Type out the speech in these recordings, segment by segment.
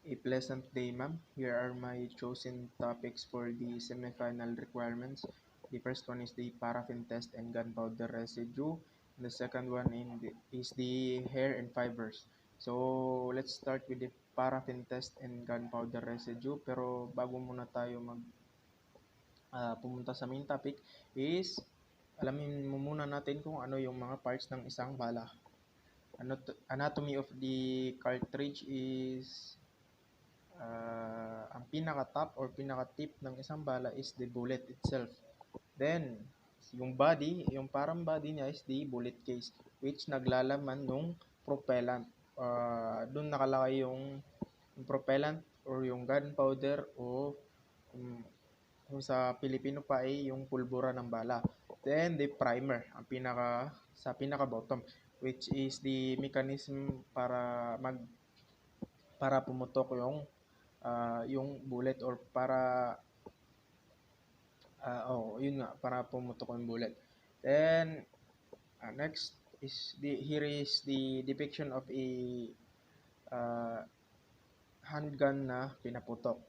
A pleasant day, ma'am. Here are my chosen topics for the semifinal requirements. The first one is the paraffin test and gunpowder residue. And the second one is the hair and fibers. So, let's start with the paraffin test and gunpowder residue. Pero bago muna tayo pumunta sa main topic is alamin mo muna natin kung ano yung mga parts ng isang bala. Anatomy of the cartridge is ang pinaka-top or pinaka-tip ng isang bala is the bullet itself. Then, yung body, yung parang body niya is the bullet case, which naglalaman nung propellant. Doon nakalagay yung propellant or yung gunpowder o kung sa Pilipino pa ay yung pulbura ng bala. Then, the primer, sa pinaka-bottom, which is the mechanism para pumutok yung bullet or yun nga, para pumutok yung bullet. Then, next is here is the depiction of a handgun na pinaputok.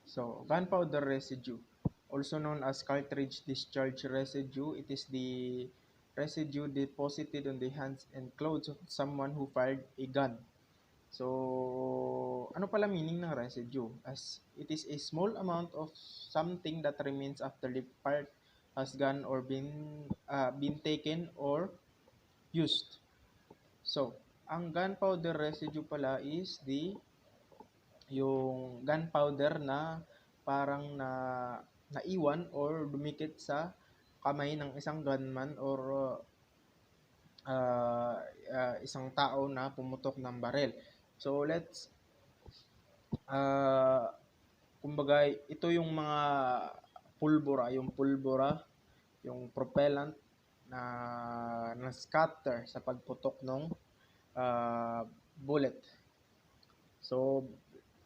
So, gunpowder residue, also known as cartridge discharge residue, it is the residue deposited on the hands and clothes of someone who fired a gun. So, ano pala meaning ng residue? As it is a small amount of something that remains after the part has gone or been taken or used. So, ang gunpowder residue pala is yung gunpowder na parang naiwan or dumikit sa kamay ng isang gunman or isang tao na pumutok ng barel. So, kumbaga, ito yung mga pulbura, yung propellant na scatter sa pagputok ng bullet. So,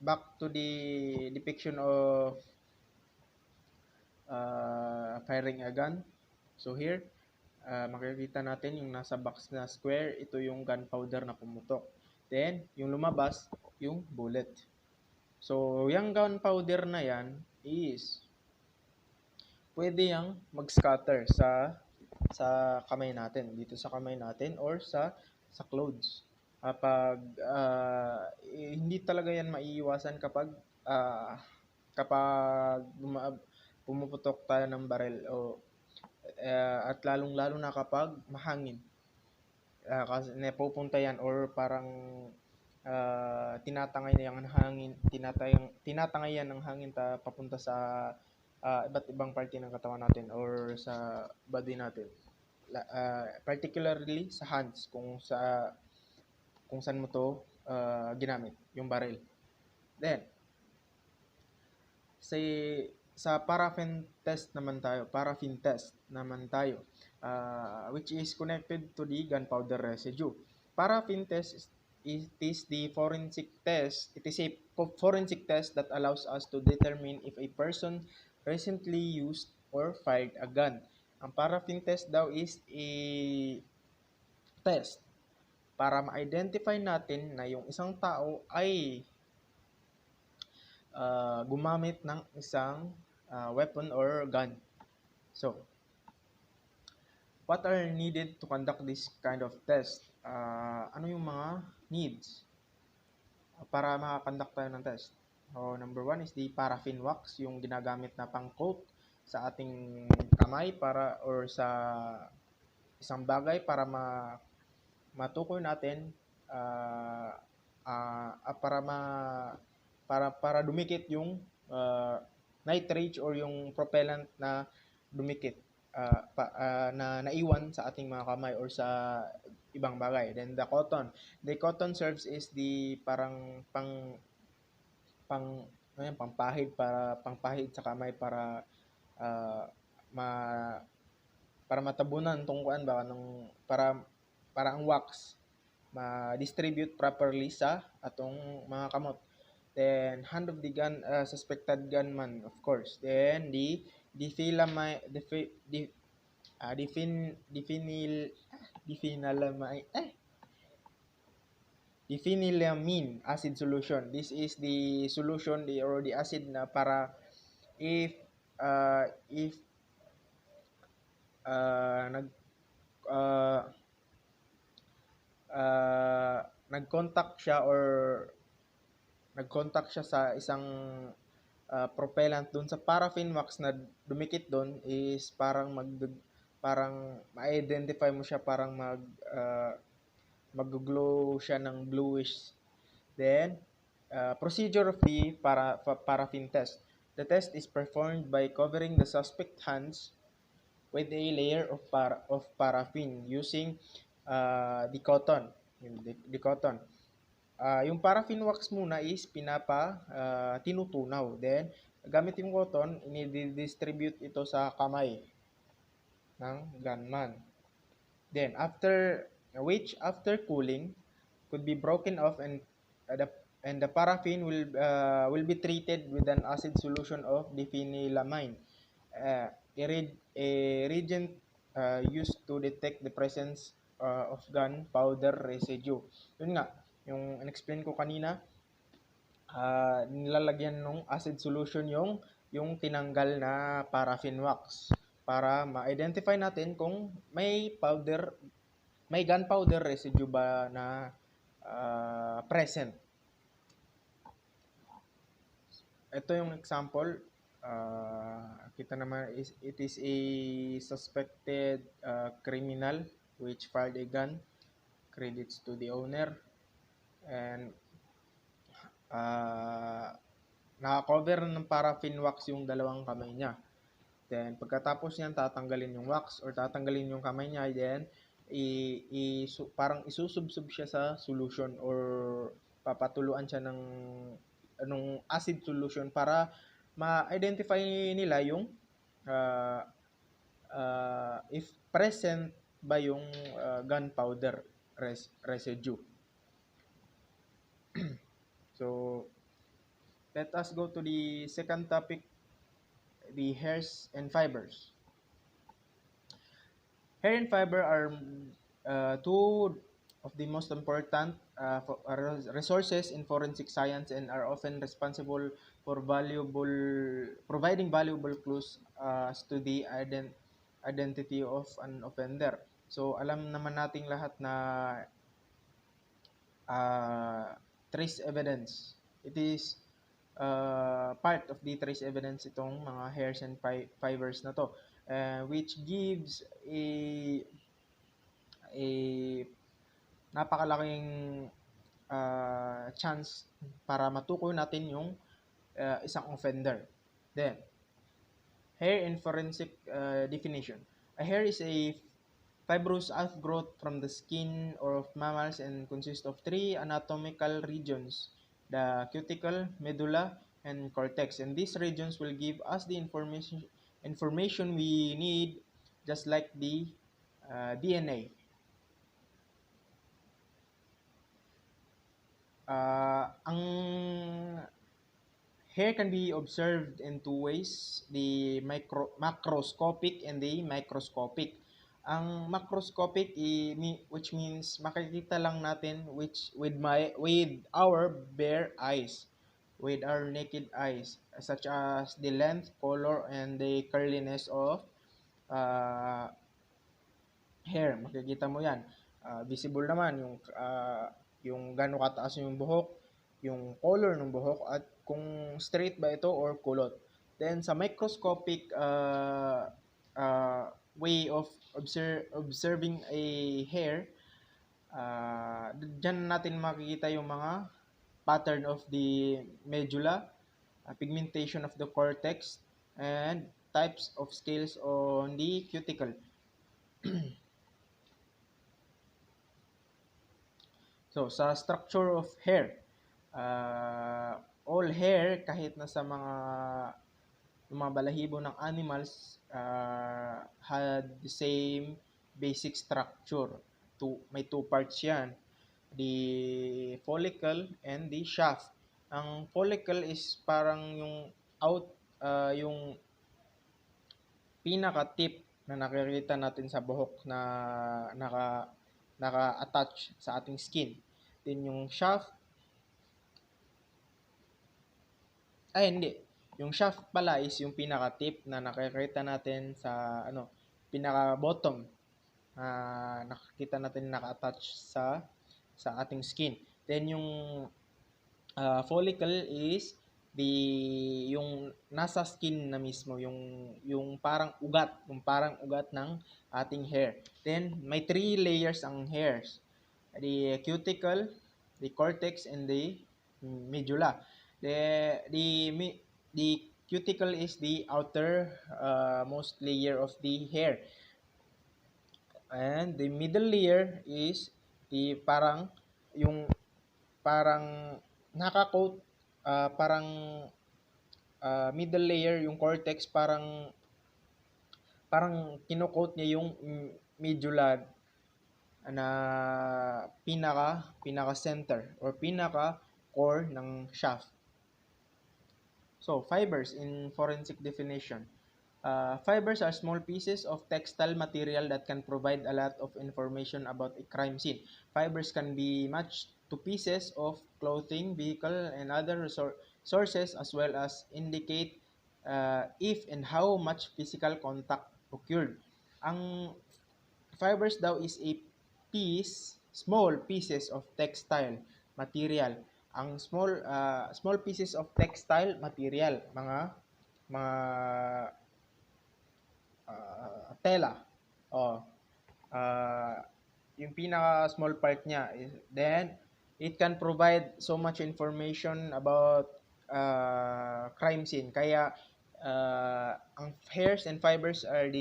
back to the depiction of firing a gun. So, here, makikita natin yung nasa box na square, ito yung gunpowder na pumutok. Then, yung lumabas, yung bullet. So, yung gunpowder na yan is pwede yang mag-scatter sa kamay natin, dito sa kamay natin or sa clothes. Hindi talaga yan maiiwasan kapag pumuputok tayo ng barel at lalong-lalo na kapag mahangin. Kasi napupunta yan or parang tinatangay yan ng hangin papunta sa iba't ibang parte ng katawan natin or sa body natin. Particularly sa hands kung saan mo to ginamit, yung barrel. Then, sa paraffin test naman tayo, which is connected to the gunpowder residue. Paraffin test is the forensic test. It is a forensic test that allows us to determine if a person recently used or fired a gun. Ang paraffin test daw is a test para ma-identify natin na yung isang tao ay gumamit ng isang weapon or gun. So, what are needed to conduct this kind of test? Ano yung mga needs para makakonduct tayo ng test? Number one is the paraffin wax, yung ginagamit na pang-coat sa ating kamay or sa isang bagay para matukoy natin para dumikit yung nitrate or yung propellant na dumikit na naiwan sa ating mga kamay or sa ibang bagay. Then the cotton serves is the parang pangpahid sa kamay para matabunan tong kuan ba para ang wax ma-distribute properly sa atong mga kamot. Then hand of the gun, suspected gunman, of course. Then the phenylamine acid solution. This is the solution or the acid na para if uh, if uh, nag uh, uh, nag-contact siya or nag-contact siya sa isang propellant doon sa paraffin wax na dumikit doon is parang ma-identify mo siya, parang mag-glow siya ng bluish. Then procedure of the paraffin test. The test is performed by covering the suspect hands with a layer of paraffin using the cotton. The cotton. Yung paraffin wax muna is tinutunaw. Then, gamit yung cotton, ini-distribute ito sa kamay ng gunman. Then, after cooling, could be broken off and the paraffin will be treated with an acid solution of diphenylamine, a reagent used to detect the presence of gunpowder residue. Yun nga, yung in-explain ko kanina, nilalagyan ng acid solution yung tinanggal na paraffin wax para ma-identify natin kung may gunpowder residue ba na present. Ito yung example. Kita naman it is a suspected criminal which fired a gun. Credits to the owner. And naka-cover ng paraffin wax yung dalawang kamay niya. Then pagkatapos niyan, tatanggalin yung wax or tatanggalin yung kamay niya, then parang isusubsub siya sa solution or papatuluan siya ng acid solution para ma-identify nila yung if present ba yung gunpowder residue. So, let us go to the second topic, the hairs and fibers. Hair and fiber are two of the most important resources in forensic science and are often responsible for providing valuable clues to the identity of an offender. So, alam naman nating lahat na trace evidence. It is part of the trace evidence itong mga hairs and fibers na to, which gives a napakalaking chance para matukoy natin yung isang offender. Then, hair and forensic definition. A hair is a fibrous outgrowth from the skin of mammals and consists of three anatomical regions: the cuticle, medulla, and cortex. And these regions will give us the information we need, just like the DNA. Ang hair can be observed in two ways: the macroscopic and the microscopic. Ang macroscopic which means makikita lang natin with our bare eyes, with our naked eyes, such as the length, color, and the curliness of hair. Makikita mo yan. Visible naman yung gaano kataas yung buhok, yung color ng buhok, at kung straight ba ito or kulot. Then sa microscopic way of observing a hair, dyan natin makikita yung mga pattern of the medulla, pigmentation of the cortex, and types of scales on the cuticle. So, sa structure of hair, all hair, kahit na sa mga balahibo ng animals, had the same basic structure. May two parts yan, the follicle and the shaft. Ang follicle is parang yung pinaka-tip na nakikita natin sa buhok na naka-attach sa ating skin. Then yung shaft, ay hindi. Yung shaft pala is yung pinaka-tip na nakikita natin sa pinaka-bottom na nakikita natin naka-attach sa ating skin. Then yung follicle is yung nasa skin na mismo, yung parang ugat ng ating hair. Then may 3 layers ang hairs. The cuticle, the cortex, and the medulla. The cuticle is the outer most layer of the hair, and the middle layer is yung parang naka-coat, parang middle layer, yung cortex, parang kino-coat niya yung medulla na pinaka center or pinaka core ng shaft. So, fibers in forensic definition. Fibers are small pieces of textile material that can provide a lot of information about a crime scene. Fibers can be matched to pieces of clothing, vehicle, and other sources, as well as indicate if and how much physical contact occurred. Ang fibers daw is a small pieces of textile material. Ang small pieces of textile material, mga tela. Yung pinaka small part niya, then it can provide so much information about crime scene. Kaya ang hairs and fibers are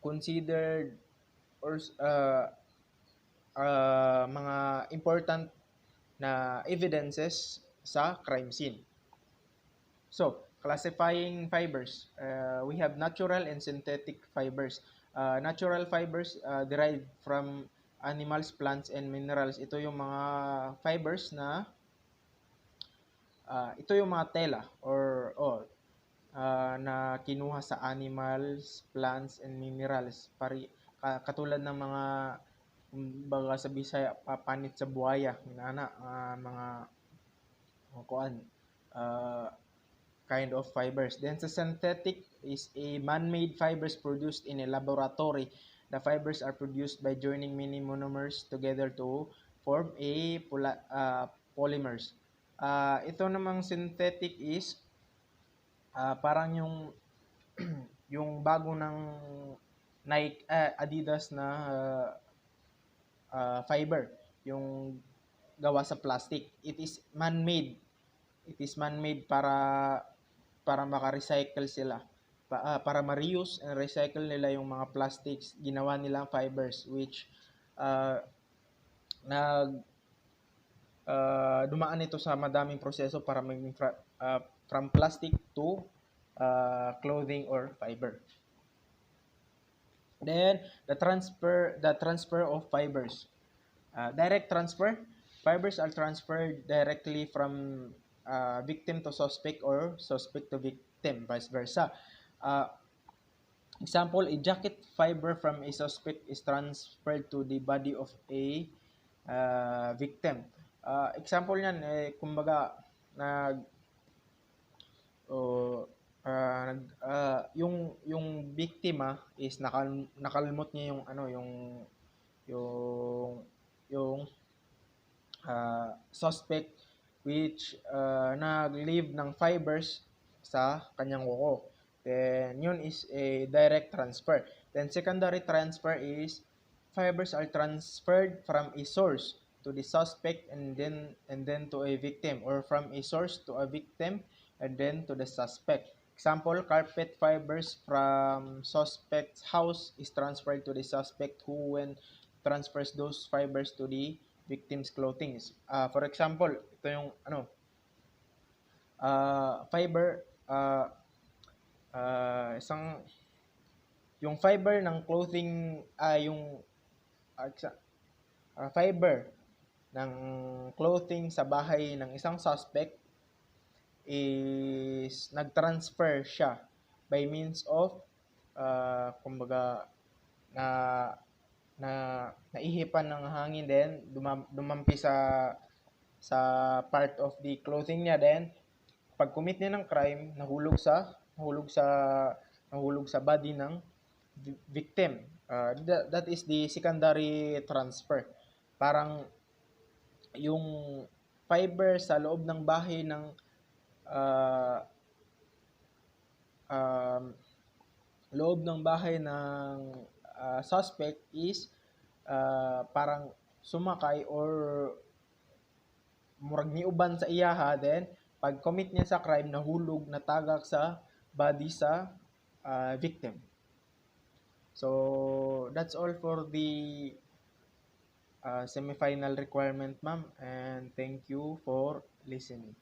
considered or mga important na evidences sa crime scene. So, classifying fibers, we have natural and synthetic fibers. Natural fibers derived from animals, plants, and minerals. Ito yung mga fibers na ito yung mga tela na kinuha sa animals, plants, and minerals. Katulad ng mga baga sa Bisaya, papanit sa buhaya, mga kind of fibers. Then sa synthetic is a man-made fibers produced in a laboratory. The fibers are produced by joining many monomers together to form a polymers. Ito namang synthetic is parang yung bago ng Nike, Adidas na fiber, yung gawa sa plastic. It is man-made para maka-recycle sila. Para ma-reuse and recycle nila yung mga plastics, ginawa nilang fibers which dumaan ito sa madaming proseso para maging from plastic to clothing or fiber. Then the transfer of fibers. Direct transfer. Fibers are transferred directly from victim to suspect or suspect to victim, vice versa. Example, a jacket fiber from a suspect is transferred to the body of a victim. Example niyan, kumbaga, yung biktima is nakalmot niya yung suspect which nag-leave ng fibers sa kanyang kuko. Then yun is a direct transfer. Then secondary transfer is fibers are transferred from a source to the suspect and then to a victim, or from a source to a victim and then to the suspect. Example, carpet fibers from suspect's house is transferred to the suspect, who when transfers those fibers to the victim's clothing. For example, ito yung fiber, yung fiber ng clothing, fiber ng clothing sa bahay ng isang suspect is nag-transfer siya by means of kumbaga na naihipan ng hangin, then dumampi sa part of the clothing niya, then pag commit niya ng crime, nahulog sa body ng victim. That is the secondary transfer. Parang yung fiber sa loob ng bahay ng uh, um, suspect is parang sumakay or murag niuban sa iyaha, then pag commit niya sa crime, nahulog, natagak sa body sa victim. So that's all for the semifinal requirement, ma'am, and thank you for listening.